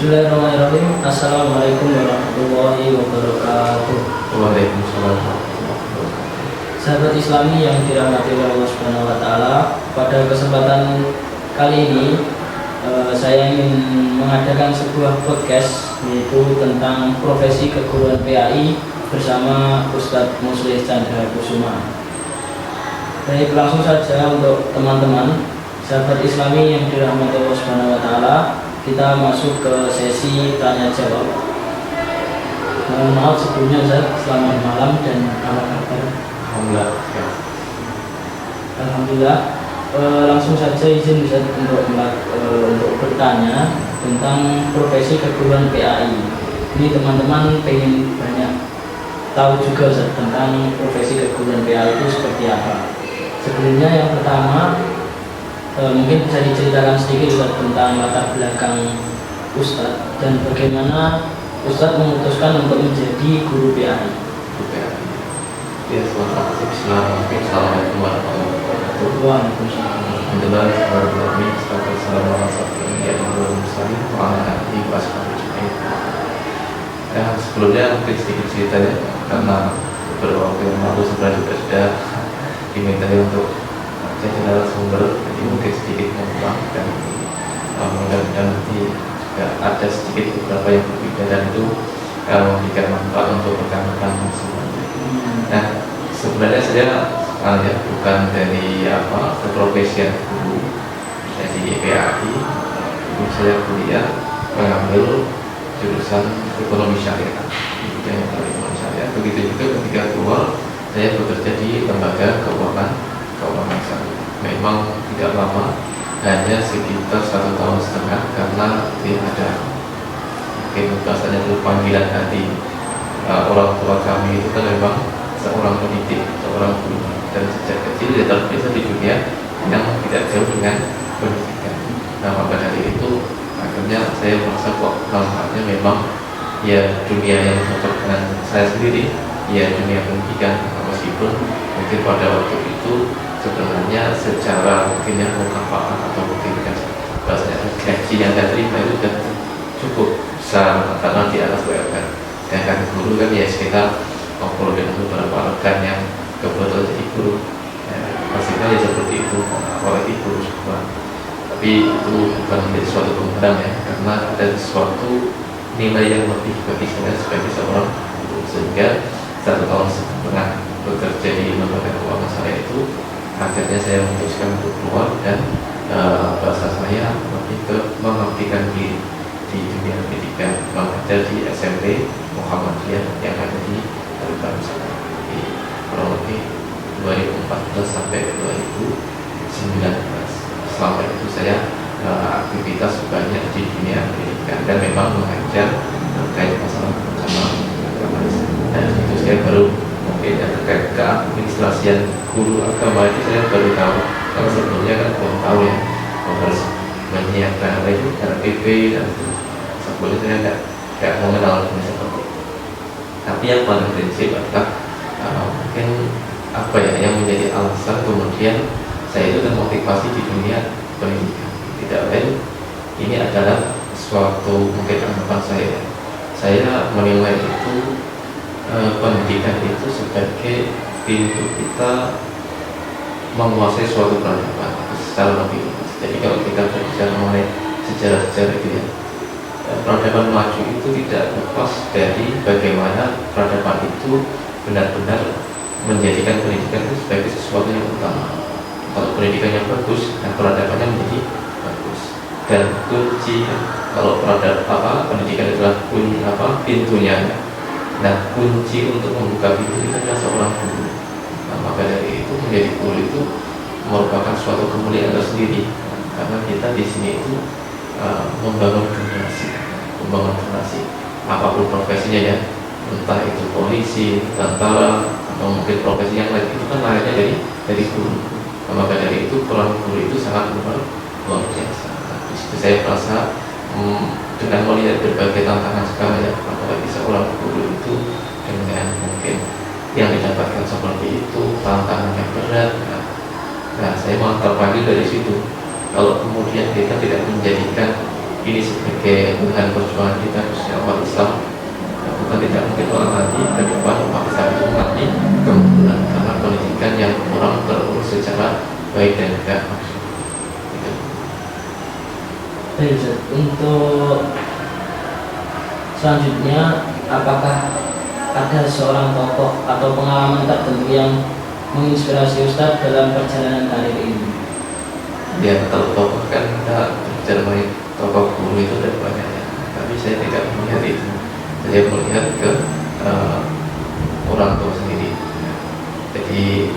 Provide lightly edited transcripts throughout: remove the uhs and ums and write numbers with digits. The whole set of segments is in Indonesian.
Bismillahirrahmanirrahim. Assalamualaikum warahmatullahi wabarakatuh. Waalaikumsalam. Sahabat Islami yang dirahmati Allah Subhanahu wa taala, pada kesempatan kali ini saya ingin mengadakan sebuah podcast yaitu tentang profesi keguruan PAI bersama Ustadz Muslih Chandra Kusuma. Baik, langsung saja untuk teman-teman sahabat Islami yang dirahmati Allah Subhanahu wa taala, kita masuk ke sesi tanya jawab. Mohon maaf sebelumnya Ustaz, selamat malam dan apa kabar? Alhamdulillah. Alhamdulillah. Langsung saja izin Ustaz untuk bertanya tentang profesi keguruan PAI. Ini teman-teman pengen banyak tahu juga Ustaz tentang profesi keguruan PAI itu seperti apa. Sebelumnya yang pertama, mungkin bisa diceritakan sedikit Ustaz tentang latar belakang Ustaz dan bagaimana Ustaz memutuskan untuk menjadi guru PAI. Ya, selamat pagi. Assalamualaikum warahmatullahi wabarakatuh. Waalaikumsalam. Alhamdulillah, sebelumnya mungkin sedikit ceritanya, karena beberapa waktu yang lalu sebenarnya sudah diminta untuk jadi narasumber, jadi mungkin sedikit mengulang dan mudah-mudahan nanti juga ada sedikit beberapa yang berbeda dan itu memberikan manfaat untuk rekan-rekan semuanya. Nah, sebenarnya saya bukan dari keprofesian guru, jadi PAI. Dulu saya kuliah mengambil jurusan ekonomi syariah, ekonomi syariah. Begitu juga ketika keluar saya bekerja di lembaga keuangan syariah. Memang tidak lama, hanya sekitar 1,5 tahun karena dia ada mungkin bahasanya itu panggilan hati. Orang tua kami itu kan memang seorang pendidik, seorang guru, dan sejak kecil dia terbiasa di dunia yang tidak jauh dengan pendidikan. Nah, maka dari itu akhirnya saya merasa kok manfaatnya memang ya dunia yang cocok dengan saya sendiri, ya dunia pendidikan. Meskipun mungkin pada waktu itu sebenarnya secara mungkin yang mukafa'ah atau mungkin bahasanya gaji yang saya terima itu sudah cukup besar karena di atas UMR. Sedangkan guru kan ya sekitar ngobrol dengan beberapa rekan yang kebetulan jadi guru, pastinya ya seperti itu, apalagi guru sekolah. Tapi itu bukan menjadi suatu penghalang ya, karena ada suatu nilai yang lebih bagi saya sebagai seorang guru. Sehingga 1,5 tahun bekerja di lembaga keuangan saya itu, akhirnya saya memutuskan untuk keluar dan bahasa saya lebih ke mengabdikan diri di dunia pendidikan, mengajar di SMP Muhammadiyah yang ada di di kurang lebih 2014 sampai 2019. Selama itu saya aktivitas banyak di dunia pendidikan dan memang mengajar terkait masalah agama. Dan itu saya baru mungkin terkait keadministrasian guru agama itu saya baru tahu. Kalau sebelumnya kan belum tahu ya, harus menyiapkan RPP dan sebelumnya saya tidak mengenal seperti itu. Tapi yang paling prinsip adalah mungkin yang menjadi alasan kemudian saya itu termotivasi di dunia pendidikan. Tidak lain, ini adalah suatu mungkin anggapan saya menilai itu pendidikan itu sebagai pintu kita menguasai suatu peradaban secara lebih luas. Jadi kalau kita berbicara mengenai sejarah-sejarah itu ya, peradaban maju itu tidak lepas dari bagaimana peradaban itu benar-benar menjadikan pendidikan itu sebagai sesuatu yang utama. Kalau pendidikan yang bagus, nah peradabannya menjadi bagus. Dan kunci kalau pendidikan adalah pintunya. Nah, kunci untuk membuka pintu itu adalah seorang guru. Nah, maka dari itu menjadi guru itu merupakan suatu kemuliaan tersendiri. Karena kita di sini itu membangun generasi, apapun profesinya ya, entah itu polisi, tentara, atau mungkin profesi yang lain, itu kan lahirnya dari guru. Nah, maka dari itu peran guru itu sangat luar biasa. Di situ saya merasa dengan melihat berbagai tantangan sekarang ya, apalagi seorang guru itu dengan mungkin yang didapatkan seperti itu, tantangan yang berat. Nah, saya malah terpanggil dari situ. Kalau kemudian kita tidak menjadikan ini sebagai bahan perjuangan kita khususnya umat Islam. Bukan tidak mungkin orang nanti ke depan umat Islam itu mati kemunduran karena pendidikan yang kurang terurus secara baik dan juga maksud. Baik, Ustaz. Untuk selanjutnya, apakah ada seorang tokoh atau pengalaman tertentu yang menginspirasi Ustadz dalam perjalanan karir ini? Ya, kalau tokoh kan kita bicara mengenai tokoh guru itu ada banyak ya. Tapi saya tidak melihat itu. Saya melihat ke orang tua sendiri. Jadi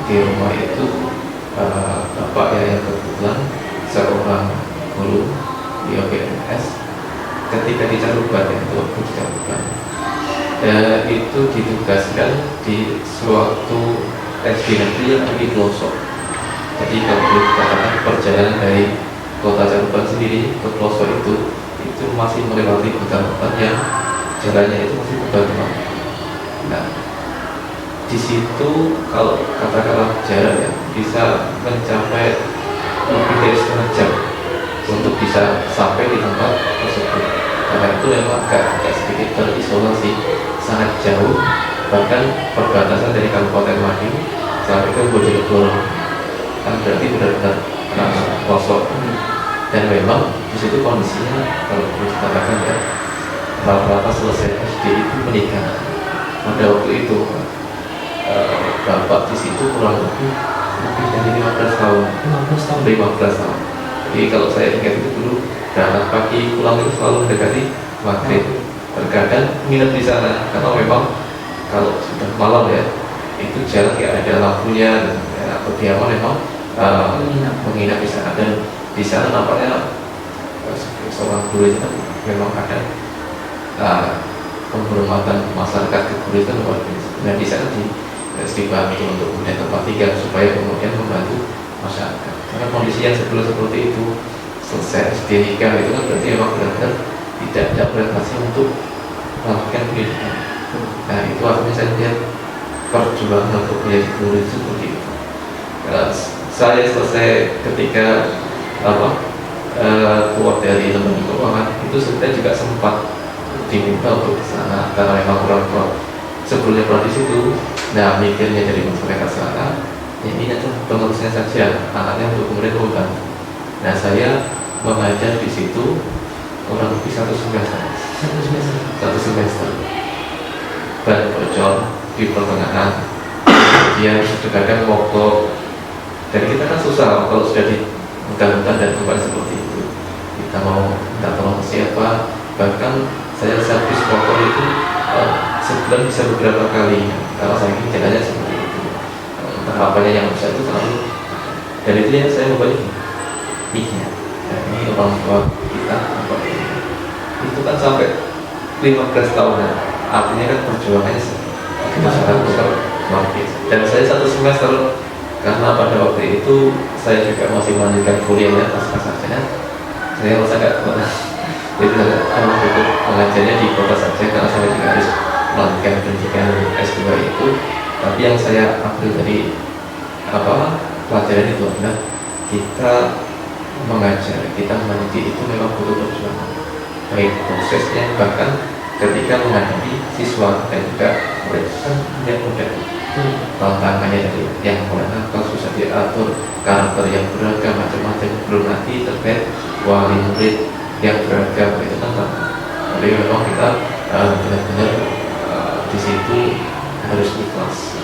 di rumah itu bapak yang kebetulan seorang guru di OBMS ketika dicaruban itu waktu dicaruban itu ditugaskan di suatu SD negeri yang di pelosok. Jadi kalau boleh dikatakan perjalanan dari kota Caruban sendiri ke pelosok itu masih melewati hutan-hutan yang jalannya itu masih berbatuan. Nah, di situ kalau katakanlah jarak ya bisa mencapai lebih dari setengah jam untuk bisa sampai di tempat tersebut. Karena itu memang agak sedikit terisolasi, sangat jauh, bahkan perbatasan dari Kabupaten Madiun sampai ke Bojonegoro. Kan berarti benar-benar pelosok. Dan memang di situ kondisinya kalau boleh dikatakan ya rata-rata selesai SD itu menikah. Pada waktu itu bapak di situ kurang lebih dari 15 tahun. 15 tahun. Jadi kalau saya ingat itu dulu berangkat pagi pulang itu selalu mendekati maghrib. Terkadang nginep di sana karena memang kalau sudah malam ya itu jalan tidak ada lampunya dan kediaman memang menginap di sana, dan di sana nampaknya seorang guru itu memang ada penghormatan masyarakat ke guru itu luar biasa. Dan di sana dibantu untuk kemudian tempat tinggal supaya kemudian membantu masyarakat. Karena kondisi yang seperti itu selesai SD nikah itu kan berarti memang benar-benar tidak ada orientasi untuk melakukan pendidikan. Nah itu artinya saya lihat perjuangan untuk menjadi guru itu seperti itu. Saya selesai ketika keluar dari lembaga keuangan itu sebenarnya juga sempat diminta untuk ke sana karena memang orang tua sebelumnya pernah di situ. Nah mikirnya dari masyarakat sana ya ini adalah penerusnya saja anaknya untuk kemudian membantu. Nah saya mengajar di situ kurang lebih satu semester ban bocor di pertengahan. Dia kadang mogok. Dan kita kan susah kalau sudah di hutan-hutan dan tempat seperti itu. Kita mau minta tolong ke siapa? Bahkan saya servis motor itu sebulan bisa beberapa kali karena saya ingin jalannya seperti itu. Entah apanya yang bisa itu selalu. Dan itu yang saya mau balik miknya. Dan ini orang tua kita itu kan sampai 15 tahunan. Artinya kan perjuangannya kita sangat besar, luar biasa. Dan saya satu semester karena pada waktu itu saya juga masih melanjutkan kuliahnya pasca sarjana. Saya merasa nggak kuat. Jadi saya waktu mengajarnya di kota saja karena saya juga harus melanjutkan pendidikan S2 itu. Tapi yang saya ambil dari pelajaran itu adalah kita mengajar, kita mendidik itu memang butuh perjuangan. Baik prosesnya bahkan ketika menghadapi siswa dan juga murid kan tidak mudah. Tantangannya dari yang mulai nakal susah diatur, karakter yang beragam macam-macam, belum nanti terkait wali murid yang beragam itu kan tantangan. Jadi memang kita benar-benar di situ harus ikhlas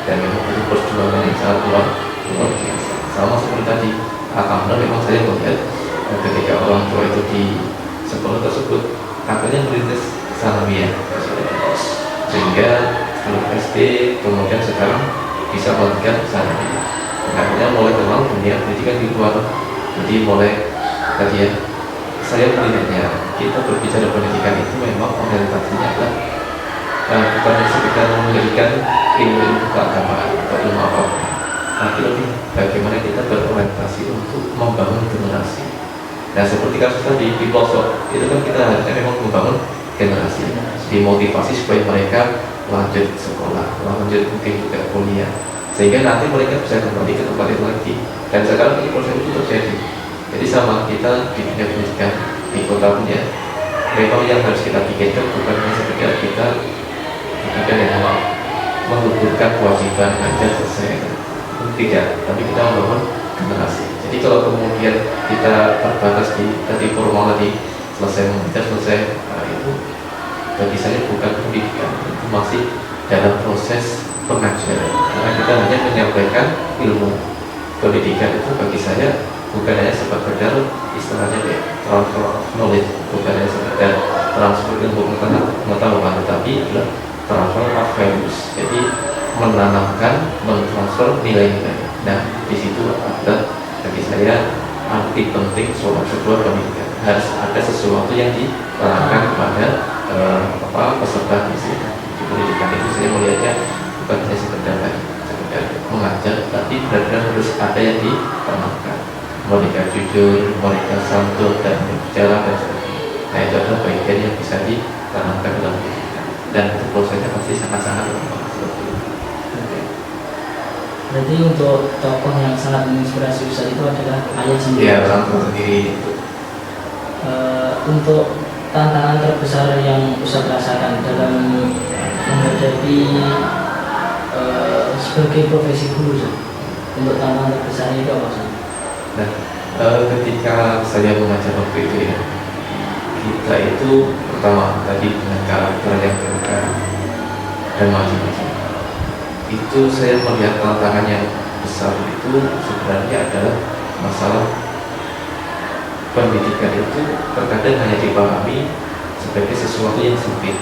dan memang butuh perjuangan yang sangat luar biasa. Sama seperti tadi, alhamdulillah memang saya melihat ketika orang tua itu di sekolah tersebut akhirnya merintis sanawiyah sehingga setelah SD kemudian sekarang bisa melanjutkan sanawiyah. Akhirnya mulai kenal dunia pendidikan di luar. Jadi mulai tadi ya saya melihatnya kita berbicara pendidikan itu memang orientasinya adalah bukan sekedar memberikan ilmu keagamaan atau ilmu apapun, tapi lebih bagaimana kita berorientasi untuk membangun generasi. Nah seperti kasus tadi di pelosok itu kan kita harusnya memang membangun generasi, dimotivasi supaya mereka lanjut sekolah, lanjut mungkin juga kuliah, sehingga nanti mereka bisa kembali ke tempat itu lagi. Dan sekarang ini proses itu terjadi. Jadi sama kita di dunia pendidikan di kota pun ya, memang yang harus kita pikirkan bukan hanya sekedar kita yang menggugurkan kewajiban aja selesai, tidak, tapi kita membangun generasi. Jadi kalau kemudian kita terbatas di tadi formal tadi, selesai mengajar, selesai, itu bagi saya bukan pendidikan, itu masih dalam proses pengajaran, karena kita hanya menyampaikan ilmu. Pendidikan itu bagi saya bukan hanya sekedar istilahnya kayak transfer of knowledge, bukan hanya sekedar transfer ilmu pengetahuan, tetapi adalah transfer of values. Jadi menanamkan, mentransfer nilai-nilai. Nah, di situ ada bagi saya arti penting sebuah pendidikan. Harus ada sesuatu yang ditanamkan kepada peserta di sini. Di pendidikan itu saya melihatnya bukan hanya sekedar mengajar, tapi benar-benar harus ada yang ditanamkan. Mereka jujur, mereka santun dan berbicara dan sebagainya. Nah, itu adalah bagian yang bisa ditanamkan dalam pendidikan. Dan itu prosesnya pasti sangat-sangat lama. Berarti untuk tokoh yang sangat menginspirasi Ustaz itu adalah ayah sendiri. Iya, orang tua sendiri. Untuk tantangan terbesar yang Ustaz rasakan dalam menghadapi sebagai profesi guru, untuk tantangan terbesarnya itu apa sih? Nah, ketika saya mengajar waktu itu ya, kita itu pertama tadi dengan karakter yang berbeda dan macam-macam. Itu saya melihat tantangan yang besar itu sebenarnya adalah masalah pendidikan itu terkadang hanya dipahami sebagai sesuatu yang sempit.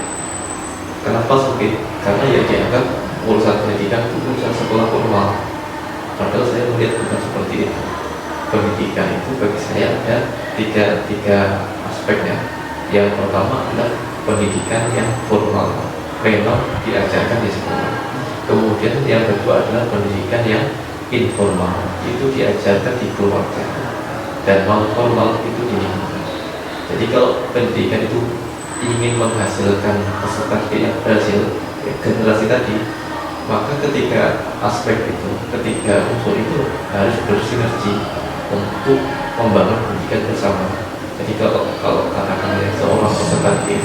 Kenapa sempit? Karena ya dianggap urusan pendidikan itu urusan sekolah formal. Padahal saya melihat bukan seperti itu. Pendidikan itu bagi saya ada tiga aspeknya. Yang pertama adalah pendidikan yang formal, memang diajarkan di sekolah. Kemudian yang kedua adalah pendidikan yang informal, itu diajarkan di keluarga. Dan non formal itu di lingkungan. Jadi kalau pendidikan itu ingin menghasilkan peserta didik yang berhasil, generasi tadi, maka ketika aspek itu, ketiga unsur itu harus bersinergi untuk membangun pendidikan bersama. Jadi kalau katakan seorang peserta didik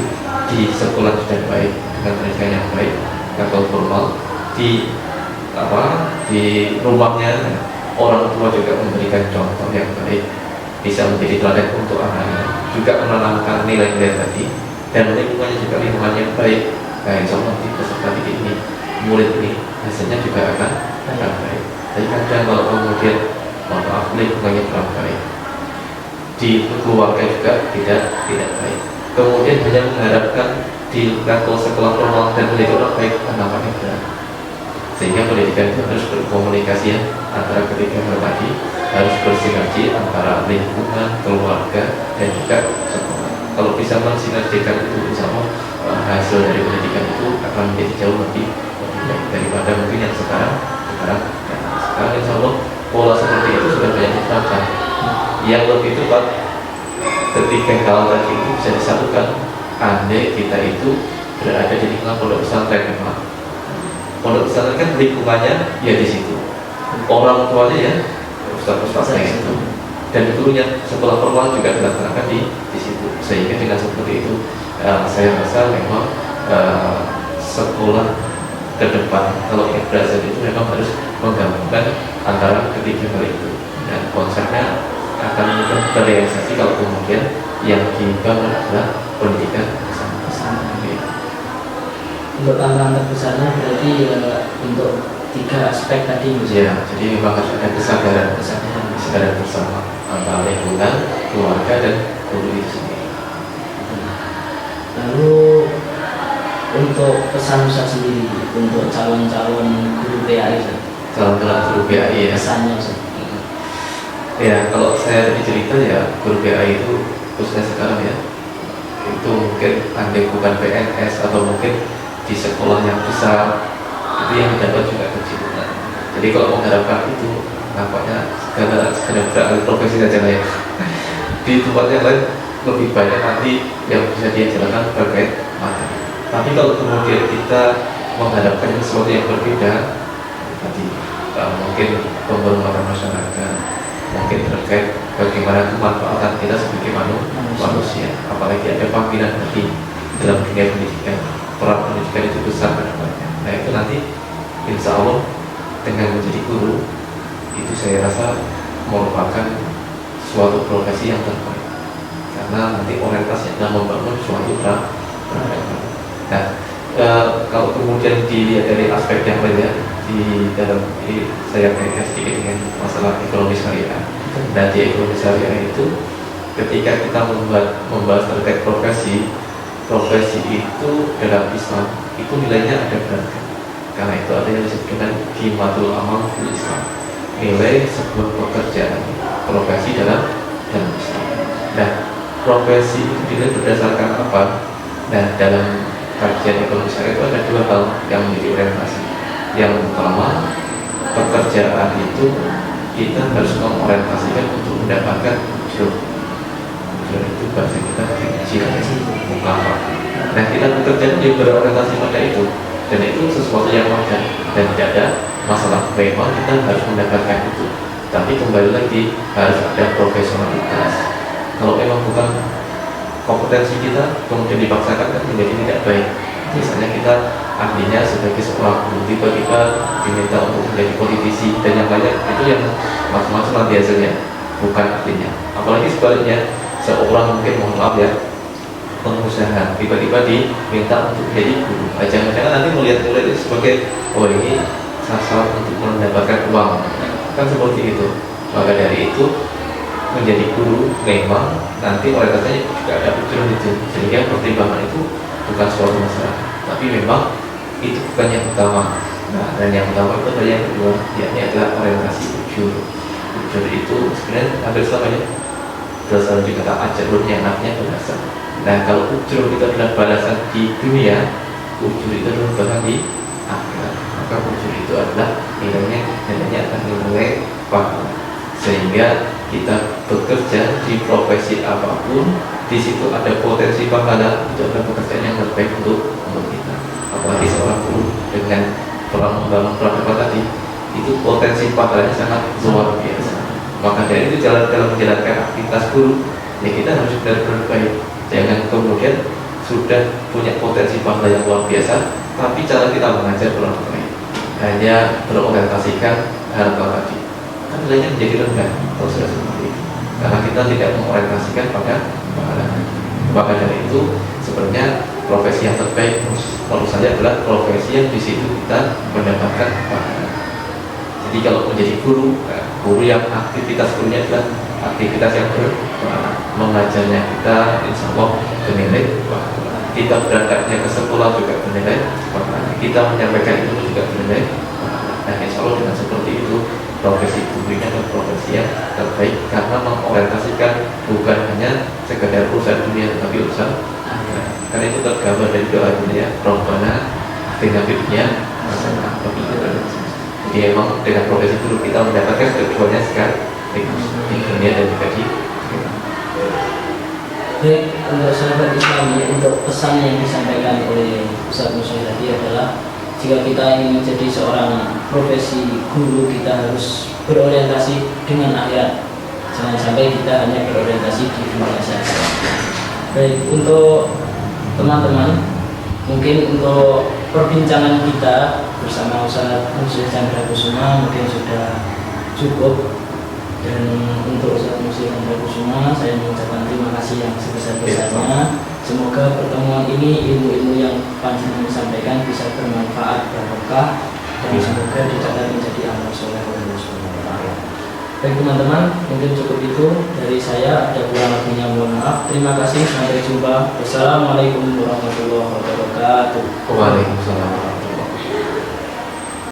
di sekolah sudah baik dengan pendidikan yang baik, level formal, di rumahnya orang tua juga memberikan contoh yang baik, bisa menjadi teladan untuk anaknya, juga menanamkan nilai-nilai tadi, dan lingkungannya juga lingkungan yang baik. Nah, insya Allah nanti peserta didik ini, murid ini, hasilnya juga akan baik. Jadi kadang kalau kemudian maaf lingkungannya kurang baik, di keluarga juga tidak baik, kemudian hanya mengharapkan di level sekolah formal dan menjadi orang baik, nampaknya berat. Sehingga pendidikan itu harus berkomunikasi antara ketiga hal tadi, harus bersinergi antara lingkungan, keluarga, dan juga sekolah. Kalau bisa mensinergikan itu, insya Allah hasil dari pendidikan itu akan menjadi jauh lebih baik daripada mungkin yang sekarang insya Allah pola seperti itu sudah banyak diterapkan. Yang lebih tepat ketika hal tadi itu bisa disatukan, andai kita itu berada di lingkungan pondok pesantren memang. Pondok pesantren kan lingkungannya ya di situ, orang tuanya ya ustaz-ustaznya itu, dan gurunya sekolah formal juga dilaksanakan di situ. Sehingga dengan seperti itu saya rasa memang sekolah ke depan kalau ingin berhasil itu memang harus menggabungkan antara ketiga hal itu, dan konsepnya akan mudah terrealisasi kalau kemudian yang dibangun adalah pendidikan bersama. Untuk tantangan terbesarnya berarti untuk tiga aspek tadi. Ya, jadi memang harus ada kesadaran bersama antara lingkungan, keluarga, dan guru itu sendiri. Lalu untuk pesan Ustaz sendiri untuk calon-calon guru PAI, calon-calon guru PAI ya. Pesannya Ustaz. Ya, kalau saya tadi cerita ya, guru PAI itu khususnya sekarang ya, itu mungkin andai bukan PNS atau mungkin di sekolah yang besar, itu yang mendapat juga kecil. Jadi kalau mengharapkan itu, nampaknya segala beralih profesi saja lah ya. Di tempat yang lain lebih banyak nanti yang bisa dia jalankan terkait materi. Tapi kalau kemudian kita menghadapkan sesuatu yang berbeda, tadi mungkin pembermanfaatan masyarakat, mungkin terkait bagaimana kemanfaatan kita sebagai manusia, manusia. Apalagi ada panggilan hati dalam dunia pendidikan. Peran pendidikan itu besar ke depannya. Nah itu nanti insya Allah dengan menjadi guru itu saya rasa merupakan suatu profesi yang terbaik, karena nanti orientasinya adalah membangun suatu peradaban. Nah kalau kemudian dilihat dari aspek yang lainnya di dalam ini, saya kaitkan sedikit dengan masalah ekonomi syariah. Dan di ekonomi syariah itu ketika kita membahas terkait profesi itu dalam Islam itu nilainya ada beragam. Karena itu ada yang disebut dengan qimatul amal fil Islam, nilai sebuah pekerjaan profesi dalam Islam. Nah, profesi itu dinilai berdasarkan apa? Nah, dalam kajian ekonomi syariah itu ada dua hal yang menjadi orientasi. Yang pertama, pekerjaan itu kita harus mengorientasikan untuk mendapatkan ujur. Ujur itu bahasa kita gaji, mukafat. Nah, kita bekerja dia berorientasi pada itu, dan itu sesuatu yang wajar dan tidak ada masalah. Memang kita harus mendapatkan itu, tapi kembali lagi harus ada profesionalitas. Kalau memang bukan kompetensi kita kemudian dipaksakan kan menjadi tidak baik. Misalnya kita ahlinya sebagai seorang guru tiba-tiba diminta untuk menjadi politisi dan yang lainnya, itu yang macam-macam biasanya bukan ahlinya. Apalagi sebaliknya, seorang mungkin mohon maaf ya pengusaha tiba-tiba diminta untuk menjadi guru. Jangan-jangan nanti melihat itu sebagai ini sasaran untuk mendapatkan uang, kan seperti itu. Maka dari itu menjadi guru memang nanti orientasinya juga ada ujung itu, sehingga pertimbangan itu bukan suatu masalah, tapi memang itu bukan yang utama. Nah, dan yang utama itu adalah yang kedua, yakni adalah orientasi ujur. Ujur itu sebenarnya hampir selamanya berdasarkan juga kata ajarun yang namanya balasan. Nah, kalau ujur itu adalah balasan di dunia, ujur itu adalah balasan di akhirat. Maka ujur itu adalah nilainya adalah nilai pahala. Sehingga kita bekerja di profesi apapun, di situ ada potensi pahala, itu adalah pekerjaan yang terbaik untuk kita. Apalagi seorang guru dengan peran membangun peradaban tadi, itu potensi pahalanya sangat luar biasa. Maka dari itu dalam menjalankan aktivitas guru, ya kita harus benar-benar baik. Jangan kemudian sudah punya potensi pahala yang luar biasa, tapi cara kita mengajar kurang baik, hanya berorientasikan hal-hal tadi, kan nilainya menjadi rendah kalau sudah seperti itu, karena kita tidak mengorientasikan pada pahala. Maka dari itu sebenarnya profesi yang terbaik menurut saya adalah profesi yang di situ kita mendapatkan pahala. Jadi kalau menjadi guru, guru yang aktivitas gurunya adalah aktivitas yang berpahala, mengajarnya kita insya Allah bernilai pahala. Kita berangkatnya ke sekolah juga bernilai pahala. Kita menyampaikan itu juga bernilai pahala. Nah, insya Allah dengan seperti itu profesi guru ini adalah profesi yang terbaik, karena mengorientasikan bukan hanya sekedar urusan dunia tetapi urusan akhirat. Karena itu tergambar dari doa dunia, Rabbana atina fid dunya hasanah wa fil akhirati hasanah. Jadi memang dengan profesi guru kita mendapatkan keduanya sekaligus di dunia dan juga di akhirat. Baik, untuk sahabat Islami, untuk pesan yang disampaikan oleh Ustaz Musa tadi adalah jika kita ingin menjadi seorang profesi guru, kita harus berorientasi dengan akhirat. Jangan sampai kita hanya berorientasi di dunia saja. Baik, untuk teman-teman, mungkin untuk perbincangan kita bersama Ustaz Musa Chandra Kusuma mungkin sudah cukup. Dan untuk Ustaz Musa Chandra Kusuma, saya mengucapkan terima kasih yang sebesar-besarnya. Semoga pertemuan ini, ilmu-ilmu yang panjenengan sampaikan bisa bermanfaat, barokah, dan semoga dicatat menjadi amal soleh oleh Allah Subhanahu wa Ta'ala. Baik teman-teman, mungkin cukup itu dari saya. Ada kurang lebihnya mohon maaf. Terima kasih, sampai jumpa. Wassalamualaikum warahmatullahi wabarakatuh. Waalaikumsalam.